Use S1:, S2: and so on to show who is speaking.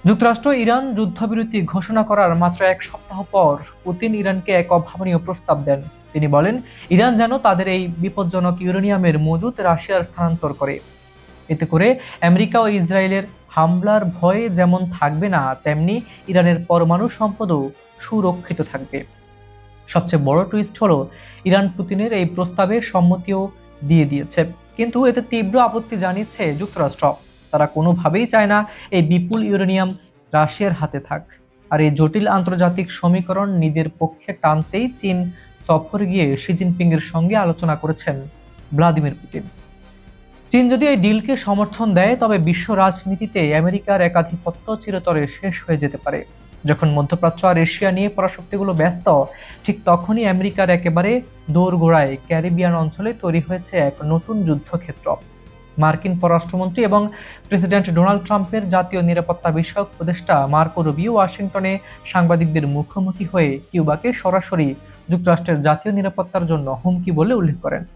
S1: যুক্তরাষ্ট্র ইরান যুদ্ধবিরতি ঘোষণা করার মাত্র এক সপ্তাহ পর পুতিন ইরানকে এক অভাবনীয় প্রস্তাব দেন। তিনি বলেন, ইরান যেন তাদের এই বিপজ্জনক ইউরেনিয়ামের মজুত রাশিয়ার স্থানান্তর করে। এতে করে আমেরিকা ও ইসরায়েলের হামলার ভয় যেমন থাকবে না, তেমনি ইরানের পরমাণু সম্পদও সুরক্ষিত থাকবে। সবচেয়ে বড় টুইস্ট হলো, ইরান পুতিনের এই প্রস্তাবে সম্মতিও দিয়ে দিয়েছে। কিন্তু এতে তীব্র আপত্তি জানিয়েছে যুক্তরাষ্ট্র। তারা কোনোভাবেই চায় না এই বিপুল ইউরেনিয়াম রাশিয়ার হাতে থাক। আর এই জটিল আন্তর্জাতিক সমীকরণ নিজের পক্ষে টানতেই চীন সফর গিয়ে শি জিনপিং এর সঙ্গে আলোচনা করেছেন ভ্লাদিমির পুতিন। চীন যদি এই ডিলকে সমর্থন দেয়, তবে বিশ্ব রাজনীতিতে আমেরিকার একাধিপত্য চিরতরে শেষ হয়ে যেতে পারে। যখন মধ্যপ্রাচ্য আর এশিয়া নিয়ে পরাশক্তিগুলো ব্যস্ত, ঠিক তখনই আমেরিকার একেবারে দোরগোড়ায় ক্যারিবিয়ান অঞ্চলে তৈরি হয়েছে এক নতুন যুদ্ধক্ষেত্র। মার্কিন পররাষ্ট্রমন্ত্রী এবং প্রেসিডেন্ট ডোনাল্ড ট্রাম্পের জাতীয় নিরাপত্তা বিষয়ক উপদেষ্টা মার্কো রুবিও ওয়াশিংটনে সাংবাদিকদের মুখোমুখি হয়ে কিউবাকে সরাসরি যুক্তরাষ্ট্রের জাতীয় নিরাপত্তার জন্য হুমকি বলে উল্লেখ করেন।